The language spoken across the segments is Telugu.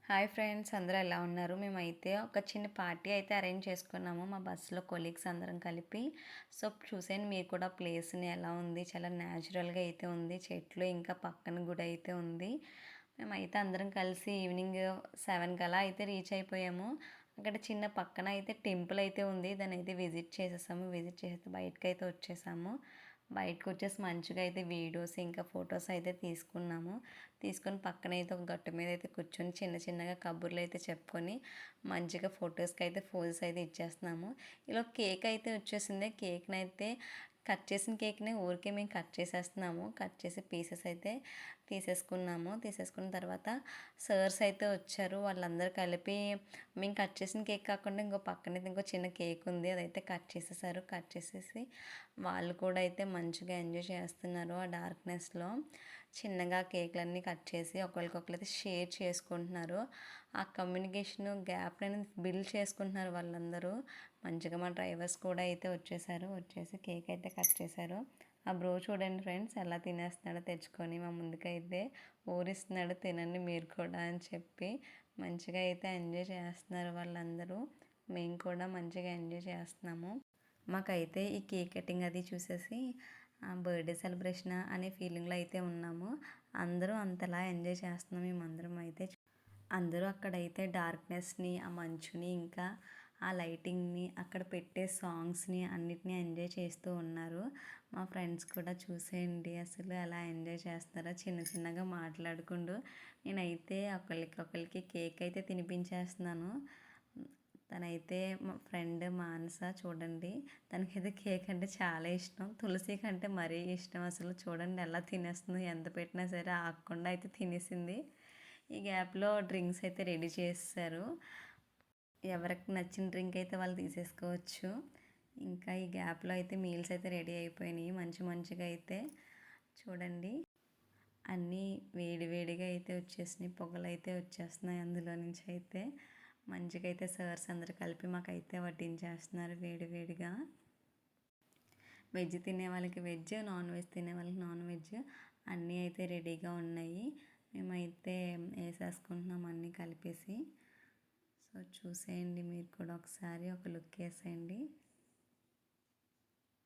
హాయ్ ఫ్రెండ్స్, అందరూ ఎలా ఉన్నారు? మేమైతే ఒక చిన్న పార్టీ అయితే అరేంజ్ చేసుకున్నాము మా బస్సులో కొలీగ్స్ అందరం కలిపి. సో చూసేయండి మీరు కూడా ప్లేస్‌ని ఎలా ఉంది. చాలా న్యాచురల్‌గా అయితే ఉంది. చెట్లు ఇంకా పక్కన గుడి అయితే ఉంది. మేమైతే అందరం కలిసి ఈవినింగ్ 7 కలా అయితే రీచ్ అయిపోయాము. అక్కడ చిన్న పక్కన అయితే టెంపుల్ అయితే ఉంది. దాన్నయితే విజిట్ చేసేసాము. విజిట్ చేసేసి బయటకైతే వచ్చేసాము. బయటకొచ్చేసి మంచిగా అయితే వీడియోస్ ఇంకా ఫొటోస్ అయితే తీసుకున్నాము. తీసుకొని పక్కనైతే ఒక గట్టు మీద అయితే కూర్చొని చిన్న చిన్నగా కబుర్లు అయితే చెప్పుకొని మంచిగా ఫొటోస్కి అయితే పోజెస్ అయితే ఇచ్చేస్తున్నాము. ఇలా కేక్ అయితే వచ్చేసింది. కేక్ని అయితే కట్ చేసిన కేక్ని ఊరికే మేము కట్ చేసేస్తున్నాము. కట్ చేసి పీసెస్ అయితే తీసేసుకున్నాము. తీసేసుకున్న తర్వాత సర్స్ అయితే వచ్చారు. వాళ్ళందరూ కలిపి మేము కట్ చేసిన కేక్ కాకుండా ఇంకో పక్కన ఇంకో చిన్న కేక్ ఉంది. అదైతే కట్ చేసేసారు. కట్ చేసేసి వాళ్ళు కూడా అయితే మంచిగా ఎంజాయ్ చేస్తున్నారు. ఆ డార్క్నెస్లో చిన్నగా కేకులన్నీ కట్ చేసి ఒకరికొకరైతే షేర్ చేసుకుంటున్నారు. ఆ కమ్యూనికేషన్ గ్యాప్ అనేది బిల్డ్ చేసుకుంటున్నారు వాళ్ళందరూ. మంచిగా మా డ్రైవర్స్ కూడా అయితే వచ్చేసారు. వచ్చేసి కేక్ అయితే కట్ చేశారు. ఆ బ్రో చూడండి ఫ్రెండ్స్ ఎలా తినేస్తున్నాడో తెచ్చుకొని మా ముందుకైతే ఊరిస్తున్నాడు, తినండి మీరు కూడా అని చెప్పి మంచిగా అయితే ఎంజాయ్ చేస్తున్నారు వాళ్ళందరూ. మేము కూడా మంచిగా ఎంజాయ్ చేస్తున్నాము. మాకైతే ఈ కేక్ కటింగ్ అది చూసేసి బర్త్డే సెలబ్రేషన్ అనే ఫీలింగ్లో అయితే ఉన్నాము. అందరూ అంతలా ఎంజాయ్ చేస్తున్నాం మేమందరం అయితే. అందరూ అక్కడైతే డార్క్నెస్ని, ఆ మంచుని, ఇంకా ఆ లైటింగ్ని, అక్కడ పెట్టే సాంగ్స్ని అన్నిటినీ ఎంజాయ్ చేస్తూ ఉన్నారు. మా ఫ్రెండ్స్ కూడా చూసేయండి అసలు ఎలా ఎంజాయ్ చేస్తారో చిన్న చిన్నగా మాట్లాడుకుంటూ. నేనైతే ఒకరికి కేక్ అయితే తినిపించేస్తున్నాను. తనైతే మా ఫ్రెండ్ మానస చూడండి, తనకైతే కేక్ అంటే చాలా ఇష్టం. తులసి కంటే మరీ ఇష్టం. అసలు చూడండి ఎలా తినేస్తుందో, ఎంత పెట్టినా సరే ఆగకుండా అయితే తినేసింది. ఈ గ్యాప్లో డ్రింక్స్ అయితే రెడీ చేస్తారు. ఎవరికి నచ్చిన డ్రింక్ అయితే వాళ్ళు తీసేసుకోవచ్చు. ఇంకా ఈ గ్యాప్లో అయితే మీల్స్ అయితే రెడీ అయిపోయినాయి. మంచిగా అయితే చూడండి అన్నీ వేడివేడిగా అయితే వచ్చేసినాయి. పొగలు అయితే వచ్చేస్తున్నాయి అందులో నుంచి అయితే. మంచిగా అయితే సర్స్ అందరు కలిపి మాకైతే వడ్డించేస్తున్నారు వేడివేడిగా. వెజ్ తినే వాళ్ళకి వెజ్, నాన్ వెజ్ తినే వాళ్ళకి నాన్ వెజ్ అన్నీ అయితే రెడీగా ఉన్నాయి. మేమైతే వేసేసుకుంటున్నాం అన్నీ కలిపేసి. సో చూసేయండి మీరు కూడా ఒకసారి ఒక లుక్ వేసేయండి.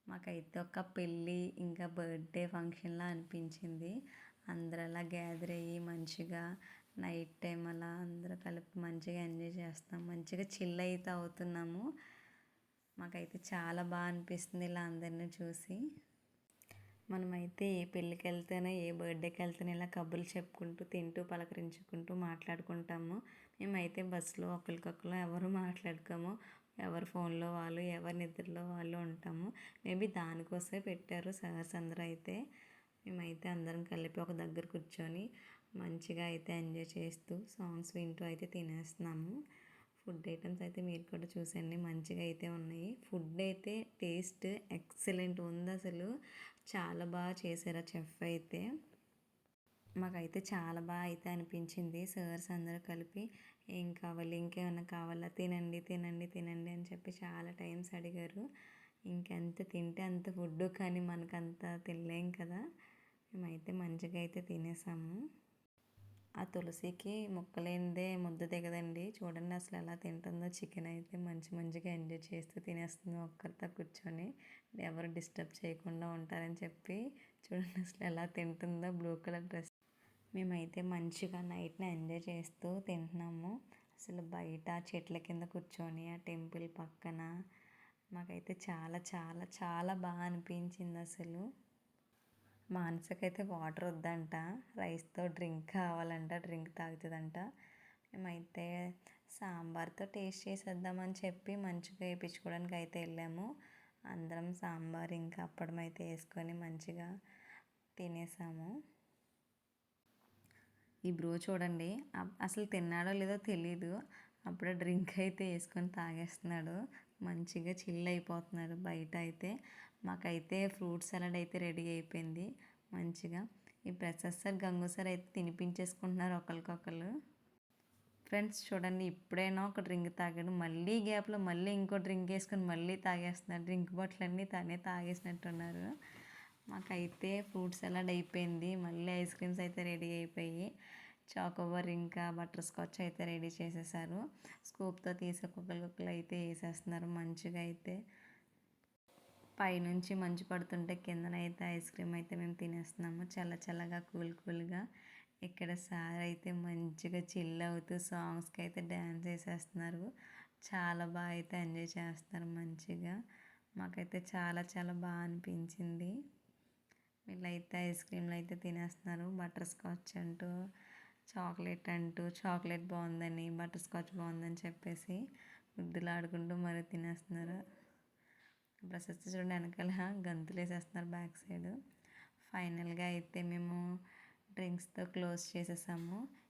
మాకైతే ఒక పెళ్ళి ఇంకా బర్త్డే ఫంక్షన్లా అనిపించింది. అందరూ అలా గ్యాదర్ అయ్యి మంచిగా నైట్ టైం అలా అందరూ కలిపి మంచిగా ఎంజాయ్ చేస్తాం. మంచిగా చిల్ అయితే అవుతున్నాము. మాకైతే చాలా బాగా అనిపిస్తుంది ఇలా అందరినీ చూసి. మనమైతే ఏ పెళ్ళికి వెళ్తేనే ఏ బర్త్డేకి వెళ్తేనే ఇలా కబుర్లు చెప్పుకుంటూ తింటూ పలకరించుకుంటూ మాట్లాడుకుంటాము. మేమైతే బస్సులో ఒకరికొకరు ఎవరు మాట్లాడుకోము. ఎవరి ఫోన్లో వాళ్ళు, ఎవరి నిద్రలో వాళ్ళు ఉంటాము. మేబీ దానికోసమే పెట్టారు సర్స్ అందరూ అయితే. మేమైతే అందరం కలిపి ఒక దగ్గర కూర్చొని మంచిగా అయితే ఎంజాయ్ చేస్తూ సాంగ్స్ వింటూ అయితే తినేస్తున్నాము. ఫుడ్ ఐటమ్స్ అయితే మీరు కూడా చూసండి మంచిగా అయితే ఉన్నాయి. ఫుడ్ అయితే టేస్ట్ ఎక్సలెంట్ ఉంది అసలు. చాలా బాగా చేశారు ఆ చెఫ్ అయితే. మాకైతే చాలా బాగా అయితే అనిపించింది. సర్స్ అందరూ కలిపి ఏం కావాలి, ఇంకేమైనా కావాలా, తినండి తినండి తినండి అని చెప్పి చాలా టైమ్స్ అడిగారు. ఇంకెంత తింటే అంత ఫుడ్, కానీ మనకంత తినలేం కదా. మేమైతే మంచిగా అయితే తినేసాము. ఆ తులసికి ముక్కలేనిదే ముద్ద దిగదండి. చూడండి అసలు ఎలా తింటుందో. చికెన్ అయితే మంచిగా ఎంజాయ్ చేస్తూ తినేస్తుంది ఒక్కరితో కూర్చొని. ఎవరు డిస్టర్బ్ చేయకుండా ఉంటారని చెప్పి చూడండి అసలు ఎలా తింటుందో. Blue colour dress. మేమైతే మంచిగా నైట్ని ఎంజాయ్ చేస్తూ తింటున్నాము. అసలు బయట చెట్ల కింద కూర్చొని ఆ టెంపుల్ పక్కన మాకైతే చాలా చాలా చాలా బాగా అనిపించింది అసలు. మానసకైతే వాటర్ వద్దంట, రైస్తో డ్రింక్ కావాలంట, డ్రింక్ తాగుతుందంట. మేమైతే సాంబార్తో టేస్ట్ చేసేద్దామని చెప్పి మంచిగా వేయించుకోవడానికి అయితే వెళ్ళాము. అందరం సాంబార్ ఇంకా అప్పడం అయితే వేసుకొని మంచిగా తినేసాము. ఈ బ్రో చూడండి అసలు తిన్నాడో లేదో తెలీదు. అప్పుడే డ్రింక్ అయితే వేసుకొని తాగేస్తున్నాడు. మంచిగా చిల్ అయిపోతున్నాడు బయట అయితే. మాకైతే ఫ్రూట్ సలాడ్ అయితే రెడీ అయిపోయింది. మంచిగా ఈ ప్రసాద్ సార్, గంగు సార్ అయితే తినిపించేసుకుంటున్నారు ఒకరికొకరు. ఫ్రెండ్స్ చూడండి, ఇప్పుడైనా ఒక డ్రింక్ తాగాడు, మళ్ళీ గ్యాప్లో మళ్ళీ ఇంకో డ్రింక్ వేసుకొని మళ్ళీ తాగేస్తున్నాడు. డ్రింక్ బాటిల్ అన్నీ తనే తాగేసినట్టున్నారు. మాకైతే ఫ్రూట్ సలాడ్ అయిపోయింది. మళ్ళీ ఐస్ క్రీమ్స్ అయితే రెడీ అయిపోయి చాకోబార్ ఇంకా బటర్ స్కాచ్ అయితే రెడీ చేసేసారు. స్కూప్‌తో తీసి ఒక్కొక్కళ్ళు అయితే ఏసేస్తున్నారు. మంచిగా అయితే పైనుంచి మంచు పడుతుంటే కిందనైతే ఐస్ క్రీమ్ అయితే మేము తినేస్తున్నాము. చల్ల చల్లగా కూల్‌గా. ఇక్కడ సార్ అయితే మంచిగా చిల్ అవుతూ సాంగ్స్‌కి అయితే డ్యాన్స్ ఏసేస్తున్నారు. చాలా బాగా అయితే ఎంజాయ్ చేస్తున్నారు మంచిగా. మాకైతే చాలా బాగా అనిపించింది. వీళ్ళైతే ఐస్ క్రీమ్‌లు అయితే తినేస్తున్నారు. బటర్ స్కాచ్ అంటూ, చాక్లెట్ అంటూ, చాక్లెట్ బాగుందని, బటర్ స్కాచ్ బాగుందని చెప్పేసి ముద్దులాడుకుంటూ మరీ తినేస్తున్నారు. ప్రశస్తి చూడండి వెనకాల గంతులు వేసేస్తున్నారు బ్యాక్ సైడ్. ఫైనల్గా అయితే మేము డ్రింక్స్తో క్లోజ్ చేసేసాము.